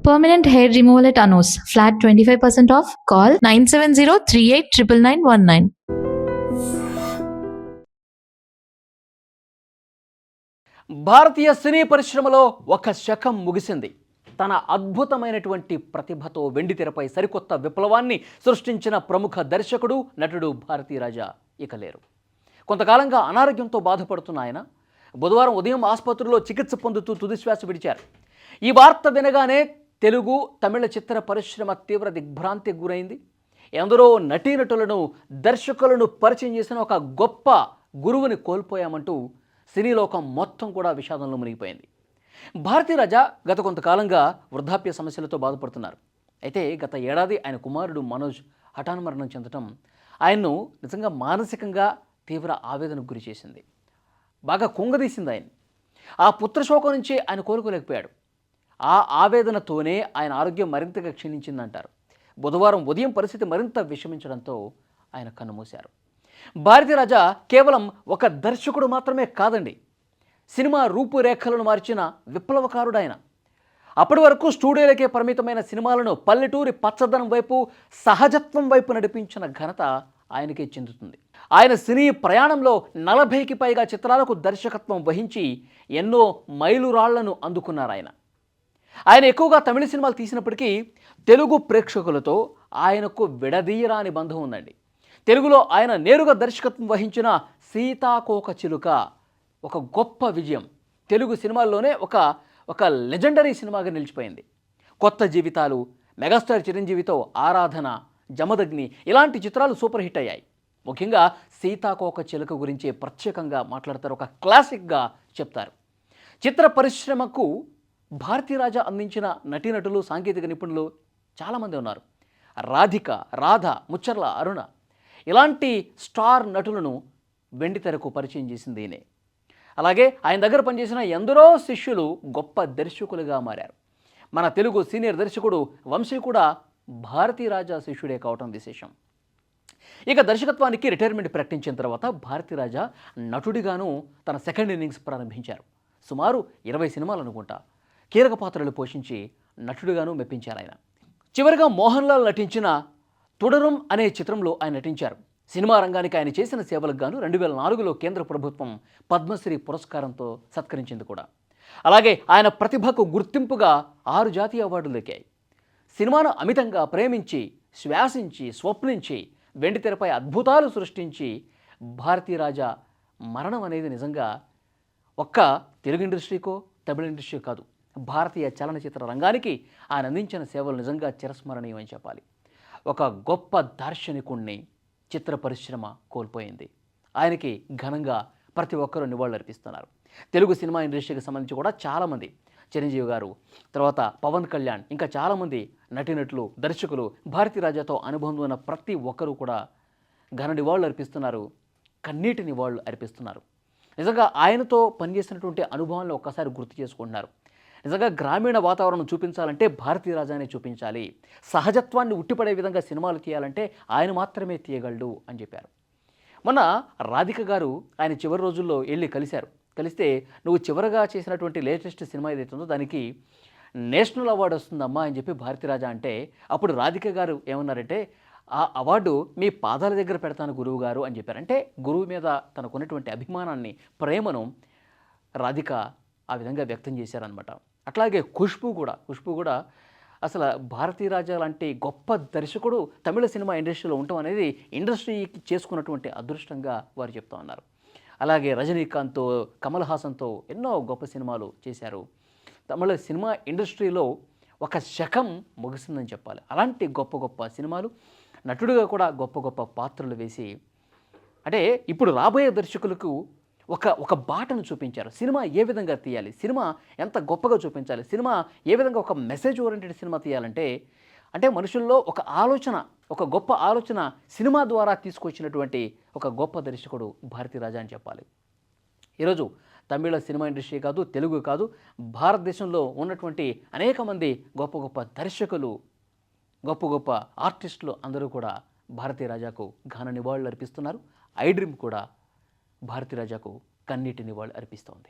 Permanent hair removal at Anos. Flat 25% off. Call 970-389919. భారతీయ సినీ పరిశ్రమలో ఒక శకం ముగిసింది. తన అద్భుతమైనటువంటి ప్రతిభతో వెండితెరపై సరికొత్త విప్లవాన్ని సృష్టించిన ప్రముఖ దర్శకుడు, నటుడు భారతీరాజా ఇక లేరు. కొంతకాలంగా అనారోగ్యంతో బాధపడుతున్న ఆయన బుధవారం ఉదయం ఆసుపత్రిలో చికిత్స పొందుతూ తుదిశ్వాస విడిచారు. ఈ వార్త వినగానే తెలుగు, తమిళ చిత్ర పరిశ్రమ తీవ్ర దిగ్భ్రాంతికి గురైంది. ఎందరో నటీనటులను, దర్శకులను పరిచయం చేసిన ఒక గొప్ప గురువుని కోల్పోయామంటూ సినీ లోకం మొత్తం కూడా విషాదంలో మునిగిపోయింది. భారతీరాజా గత కొంతకాలంగా వృద్ధాప్య సమస్యలతో బాధపడుతున్నారు. అయితే గత ఏడాది ఆయన కుమారుడు మనోజ్ హఠాన్మరణం చెందటం ఆయన్ను నిజంగా మానసికంగా తీవ్ర ఆవేదనకు గురి చేసింది. బాగా కుంగదీసింది ఆయన. ఆ పుత్రశోకం నుంచి ఆయన కోలుకోలేకపోయాడు. ఆ ఆవేదనతోనే ఆయన ఆరోగ్యం మరింతగా క్షీణించిందంటారు. బుధవారం ఉదయం పరిస్థితి మరింత విషమించడంతో ఆయన కన్నుమూశారు. భారతీరాజా కేవలం ఒక దర్శకుడు మాత్రమే కాదండి, సినిమా రూపురేఖలను మార్చిన విప్లవకారుడు ఆయన. అప్పటి వరకు స్టూడియోలకే పరిమితమైన సినిమాలను పల్లెటూరి పచ్చదనం వైపు, సహజత్వం వైపు నడిపించిన ఘనత ఆయనకే చెందుతుంది. ఆయన సినీ ప్రయాణంలో 40కి పైగా చిత్రాలకు దర్శకత్వం వహించి ఎన్నో మైలురాళ్లను అందుకున్నారు ఆయన. ఆయన ఎక్కువగా తమిళ సినిమాలు తీసినప్పటికీ తెలుగు ప్రేక్షకులతో ఆయనకు విడదీయరాని బంధం ఉందండి. తెలుగులో ఆయన నేరుగా దర్శకత్వం వహించిన సీతాకోకచిలుక ఒక గొప్ప విజయం. తెలుగు సినిమాల్లోనే ఒక లెజెండరీ సినిమాగా నిలిచిపోయింది. కొత్త జీవితాలు, మెగాస్టార్ చిరంజీవితో ఆరాధన, జమదగ్ని ఇలాంటి చిత్రాలు సూపర్ హిట్ అయ్యాయి. ముఖ్యంగా సీతాకోకచిలుక గురించి ప్రత్యేకంగా మాట్లాడతారు, ఒక క్లాసిక్గా చెప్తారు. చిత్ర పరిశ్రమకు భారతీరాజా అందించిన నటీనటులు, సాంకేతిక నిపుణులు చాలామంది ఉన్నారు. రాధిక, రాధ, ముచ్చర్ల అరుణ ఇలాంటి స్టార్ నటులను వెండితెరకు పరిచయం చేసింది ఈయనే. అలాగే ఆయన దగ్గర పనిచేసిన ఎందరో శిష్యులు గొప్ప దర్శకులుగా మారారు. మన తెలుగు సీనియర్ దర్శకుడు వంశీ కూడా భారతీరాజా శిష్యుడే కావటం విశేషం. ఇక దర్శకత్వానికి రిటైర్మెంట్ ప్రకటించిన తర్వాత భారతీరాజా నటుడిగాను తన సెకండ్ ఇన్నింగ్స్ ప్రారంభించారు. సుమారు 20 సినిమాలు అనుకుంటా కీలక పాత్రలు పోషించి నటుడిగాను మెప్పించారు ఆయన. చివరిగా మోహన్ లాల్ నటించిన తుడరం అనే చిత్రంలో ఆయన నటించారు. సినిమా రంగానికి ఆయన చేసిన సేవలకు గాను 2004లో కేంద్ర ప్రభుత్వం పద్మశ్రీ పురస్కారంతో సత్కరించింది కూడా. అలాగే ఆయన ప్రతిభకు గుర్తింపుగా 6 జాతీయ అవార్డులు దక్కాయి. సినిమాను అమితంగా ప్రేమించి, శ్వాసించి, స్వప్నించి, వెండితెరపై అద్భుతాలు సృష్టించి భారతీరాజా మరణం అనేది నిజంగా ఒక్క తెలుగు ఇండస్ట్రీకో, తమిళ ఇండస్ట్రీ కాదు, భారతీయ చలనచిత్ర రంగానికి ఆయన అందించిన సేవలు నిజంగా చిరస్మరణీయమని చెప్పాలి. ఒక గొప్ప దార్శనికుణ్ణి చిత్ర పరిశ్రమ కోల్పోయింది. ఆయనకి ఘనంగా ప్రతి ఒక్కరూ నివాళులర్పిస్తున్నారు. తెలుగు సినిమా ఇండస్ట్రీకి సంబంధించి కూడా చాలామంది, చిరంజీవి గారు, తర్వాత పవన్ కళ్యాణ్, ఇంకా చాలామంది నటీనటులు, దర్శకులు భారతీరాజాతో అనుబంధం ఉన్న ప్రతి ఒక్కరూ కూడా ఘన నివాళులు అర్పిస్తున్నారు, కన్నీటి నివాళులు అర్పిస్తున్నారు. నిజంగా ఆయనతో పనిచేసినటువంటి అనుభవాలను ఒక్కసారి గుర్తు చేసుకుంటున్నారు. నిజంగా గ్రామీణ వాతావరణం చూపించాలంటే భారతీరాజానే చూపించాలి, సహజత్వాన్ని ఉట్టిపడే విధంగా సినిమాలు తీయాలంటే ఆయన మాత్రమే తీయగలడు అని చెప్పారు. మొన్న రాధిక గారు ఆయన చివరి రోజుల్లో వెళ్ళి కలిస్తే నువ్వు చివరగా చేసినటువంటి లేటెస్ట్ సినిమా ఏదైతుందో దానికి నేషనల్ అవార్డు వస్తుందమ్మా అని చెప్పి భారతీరాజా అంటే, అప్పుడు రాధిక గారు ఏమన్నారంటే, ఆ అవార్డు మీ పాదాల దగ్గర పెడతాను గురువు గారు అని చెప్పారు. అంటే గురువు మీద తనకున్నటువంటి అభిమానాన్ని, ప్రేమను రాధిక ఆ విధంగా వ్యక్తం చేశారనమాట. అట్లాగే ఖుష్బూ కూడా అసలు భారతీరాజా లాంటి గొప్ప దర్శకుడు తమిళ సినిమా ఇండస్ట్రీలో ఉండటం అనేది ఇండస్ట్రీకి చేసుకున్నటువంటి అదృష్టంగా వారు చెప్తా ఉన్నారు. అలాగే రజనీకాంత్తో, కమల్ హాసన్తో ఎన్నో గొప్ప సినిమాలు చేశారు. తమిళ సినిమా ఇండస్ట్రీలో ఒక శకం ముగిసిందని చెప్పాలి. అలాంటి గొప్ప గొప్ప సినిమాలు, నటుడిగా కూడా గొప్ప గొప్ప పాత్రలు వేసి, అంటే ఇప్పుడు రాబోయే దర్శకులకు ఒక బాటను చూపించారు. సినిమా ఏ విధంగా తీయాలి, సినిమా ఎంత గొప్పగా చూపించాలి, సినిమా ఏ విధంగా ఒక మెసేజ్ ఓరియంటెడ్ సినిమా తీయాలంటే, అంటే మనుషుల్లో ఒక ఆలోచన, ఒక గొప్ప ఆలోచన సినిమా ద్వారా తీసుకొచ్చినటువంటి ఒక గొప్ప దర్శకుడు భారతీరాజా అని చెప్పాలి. ఈరోజు తమిళ సినిమా ఇండస్ట్రీ కాదు, తెలుగు కాదు, భారతదేశంలో ఉన్నటువంటి అనేక మంది గొప్ప గొప్ప దర్శకులు, గొప్ప గొప్ప ఆర్టిస్టులు అందరూ కూడా భారతీరాజాకు ఘన నివాళులు అర్పిస్తున్నారు. ఐ డ్రీమ్ కూడా భారతీరాజాకు కన్నీటి నివాళులు అర్పిస్తోంది.